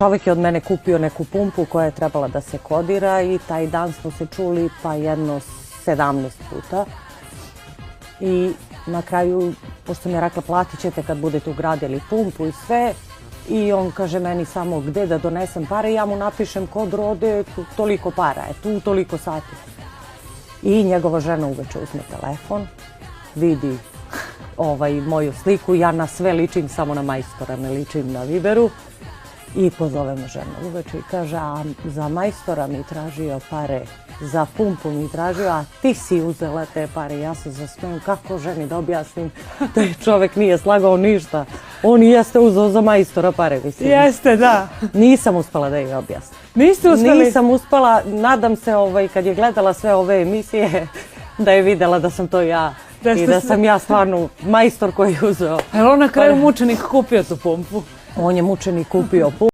Čovjek je od mene kupio neku pumpu koja je trebala da se kodira i taj dan smo se čuli pa jedno 17 puta. I na kraju, pošto mi je rekla platit ćete kad budete ugradili pumpu i sve, i on kaže meni samo gde da donesem pare, ja mu napišem kod rode, toliko para je, tu toliko sati. I njegova žena uveče uzme telefon, vidi moju sliku, ja na sve ličim, samo na majstora ne ličim na Viberu. I pozovemo ženu uveče i kaže, a za majstora mi tražio pare, za pumpu mi tražio, a ti si uzela te pare. Ja se zasmijem, kako ženi da objasnim, taj čovek nije slagao ništa. On jeste uzeo za majstora pare, mislim. Jeste, da. Nisam uspela da je objasnim. Niste uspeli? Nisam uspela, nadam se kad je gledala sve ove emisije, da je videla da sam to ja. I da sam ja stvarno majstor koji je uzeo. Je li on na kraju mučenik kupio tu pumpu? On je mučenik kupio pumpu.